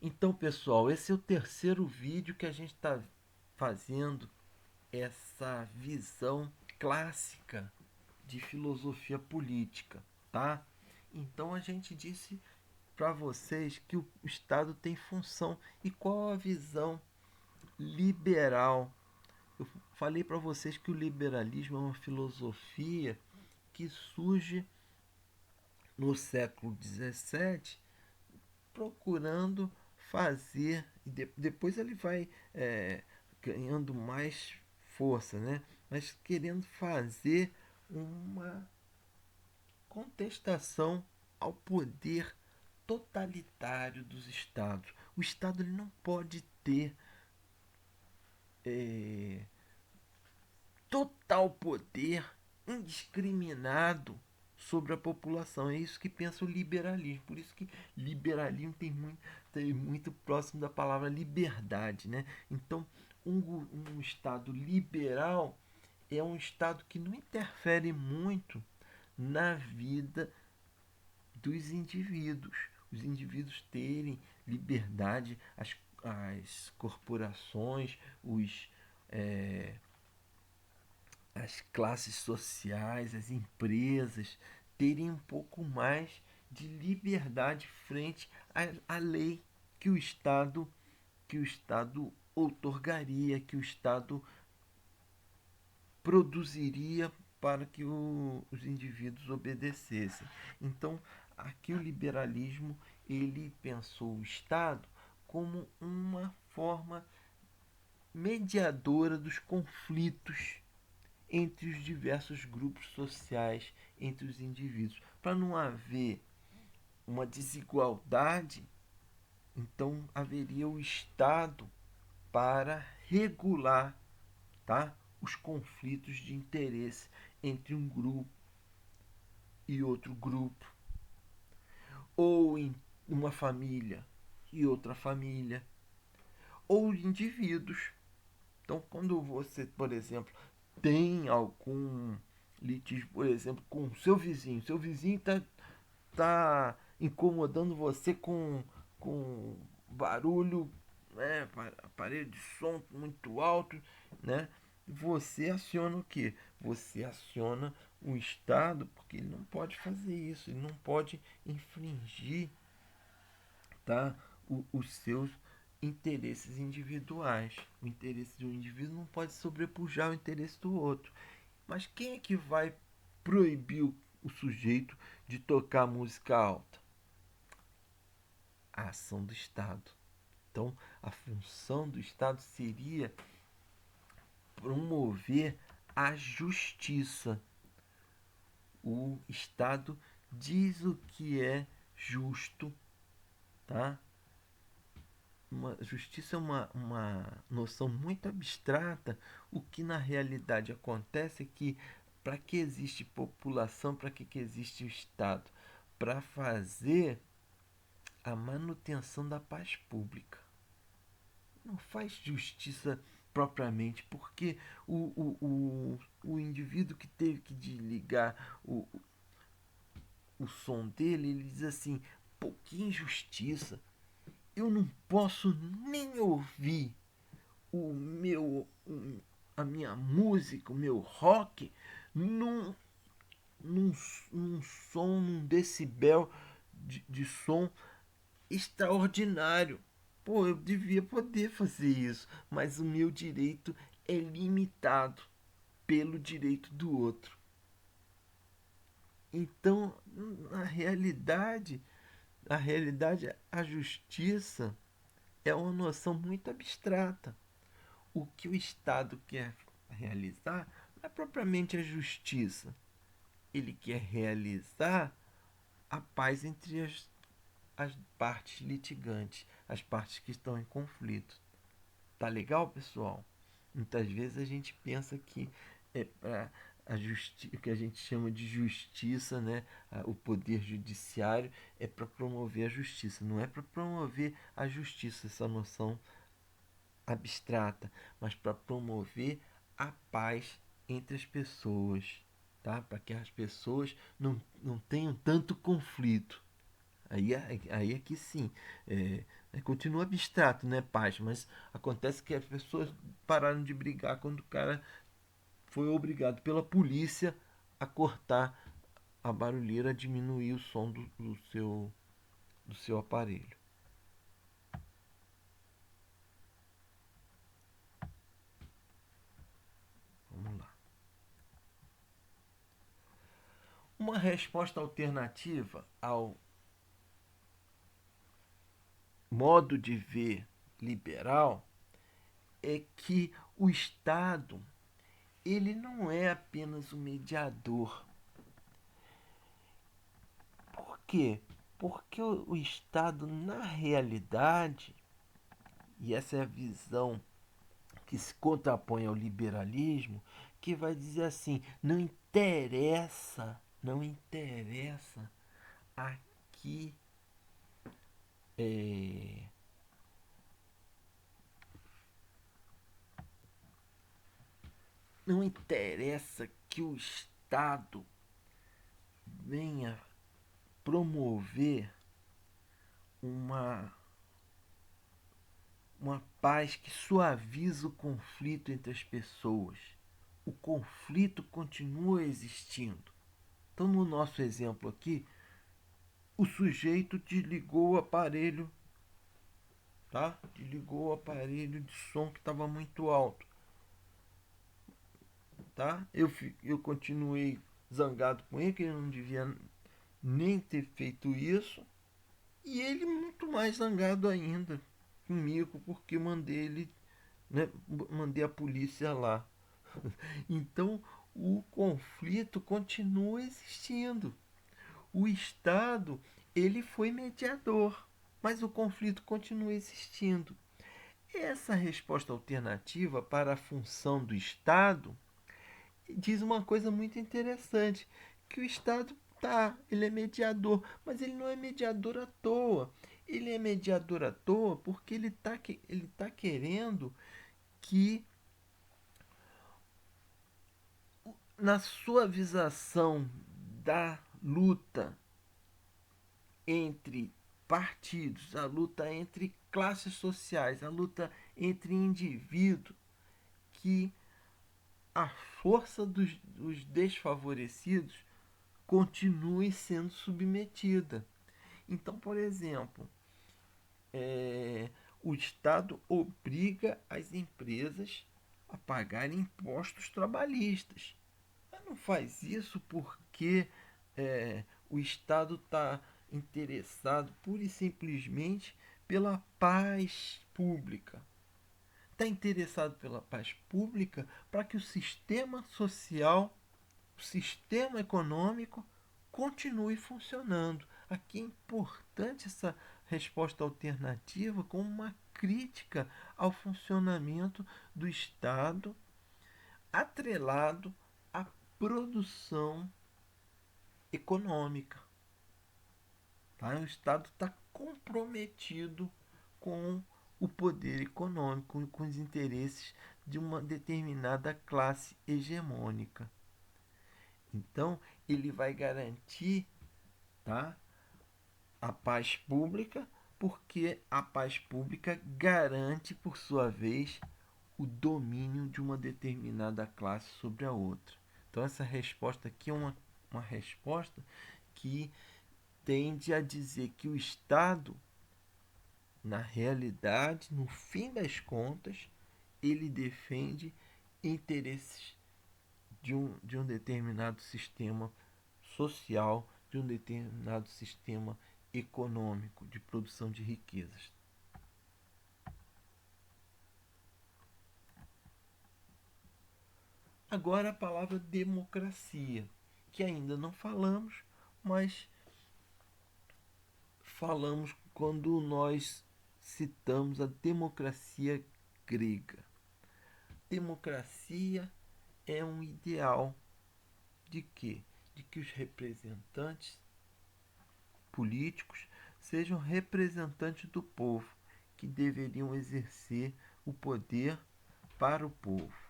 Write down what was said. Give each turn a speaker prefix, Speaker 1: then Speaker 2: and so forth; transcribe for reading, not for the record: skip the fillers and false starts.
Speaker 1: Então, pessoal, esse é o terceiro vídeo que a gente está fazendo essa visão clássica de filosofia política, tá? Então a gente disse para vocês que o Estado tem função e qual a visão liberal. Eu falei para vocês que o liberalismo é uma filosofia que surge no século XVII procurando fazer, e depois ele vai ganhando mais força, né? Mas querendo fazer uma contestação ao poder totalitário dos estados. O estado ele não pode ter é, total poder indiscriminado sobre a população. É isso que pensa o liberalismo. Por isso que liberalismo tem muito próximo da palavra liberdade, né? Então, um Estado liberal é um Estado que não interfere muito na vida dos indivíduos. Os indivíduos terem liberdade, as corporações, é, as classes sociais, as empresas terem um pouco mais de liberdade frente à lei que o Estado outorgaria, que o Estado produziria para que os indivíduos obedecessem. Então, aqui o liberalismo ele pensou o Estado como uma forma mediadora dos conflitos entre os diversos grupos sociais, entre os indivíduos. Para não haver uma desigualdade, então haveria o Estado para regular, tá, os conflitos de interesse entre um grupo e outro grupo, ou em uma família e outra família, ou indivíduos. Então, quando você, por exemplo, tem algum litígio, por exemplo, com seu vizinho tá incomodando você com barulho, né, aparelho de som muito alto, né? Você aciona o quê? Você aciona o Estado porque ele não pode fazer isso, ele não pode infringir, tá, os seus interesses individuais. O interesse de um indivíduo não pode sobrepujar o interesse do outro. Mas quem é que vai proibir o sujeito de tocar música alta? A ação do Estado. Então, a função do Estado seria promover a justiça. O Estado diz o que é justo, tá? Justiça é uma noção muito abstrata. O que na realidade acontece é que para que existe população, para que existe o Estado? Para fazer a manutenção da paz pública. Não faz justiça propriamente, porque o indivíduo que teve que desligar o som dele, ele diz assim, pô, que injustiça, eu não posso nem ouvir o meu a minha música, o meu rock num, num, num som, num decibel de som extraordinário. Pô, eu devia poder fazer isso, mas o meu direito é limitado pelo direito do outro. Então, na realidade, a justiça é uma noção muito abstrata. O que o Estado quer realizar não é propriamente a justiça. Ele quer realizar a paz entre as partes litigantes, as partes que estão em conflito. Tá legal, pessoal? Muitas vezes a gente pensa que é para o que a gente chama de justiça, né? O poder judiciário é para promover a justiça, não é para promover a justiça, essa noção abstrata, mas para promover a paz entre as pessoas, tá? Para que as pessoas não tenham tanto conflito. Aí é que sim, é, Continua abstrato, né, paz? Mas acontece que as pessoas pararam de brigar quando o cara foi obrigado pela polícia a cortar a barulheira, a diminuir o som do seu aparelho. Vamos lá. Uma resposta alternativa ao modo de ver liberal é que o Estado ele não é apenas um mediador. Por quê? Porque o Estado, na realidade, e essa é a visão que se contrapõe ao liberalismo, que vai dizer assim: não interessa aqui é, não interessa que o Estado venha promover uma uma paz que suaviza o conflito entre as pessoas. O conflito continua existindo. Então, no nosso exemplo aqui, o sujeito desligou o aparelho, tá? Desligou o aparelho de som que estava muito alto, tá? Eu continuei zangado com ele, que ele não devia nem ter feito isso, e ele muito mais zangado ainda comigo porque né, mandei a polícia lá. Então, o conflito continua existindo. O Estado, ele foi mediador, mas o conflito continua existindo. Essa resposta alternativa para a função do Estado diz uma coisa muito interessante, que o Estado ele é mediador, mas ele não é mediador à toa. Ele é mediador à toa porque ele tá querendo que na suavização da luta entre partidos, a luta entre classes sociais, a luta entre indivíduos, que a força dos desfavorecidos continue sendo submetida. Então, por exemplo, o Estado obriga as empresas a pagarem impostos trabalhistas. Mas não faz isso porque o Estado está interessado pura e simplesmente pela paz pública. Está interessado pela paz pública para que o sistema social, o sistema econômico continue funcionando. Aqui é importante essa resposta alternativa como uma crítica ao funcionamento do Estado atrelado à produção econômica. Tá? O Estado está comprometido com o poder econômico, com os interesses de uma determinada classe hegemônica. Então, ele vai garantir, tá, a paz pública, porque a paz pública garante, por sua vez, o domínio de uma determinada classe sobre a outra. Então, essa resposta aqui é uma resposta que tende a dizer que o Estado, na realidade, no fim das contas, ele defende interesses de um determinado sistema social, de um determinado sistema econômico de produção de riquezas. Agora a palavra democracia, que ainda não falamos, mas falamos quando nós citamos a democracia grega. Democracia é um ideal de quê? De que os representantes políticos sejam representantes do povo, que deveriam exercer o poder para o povo.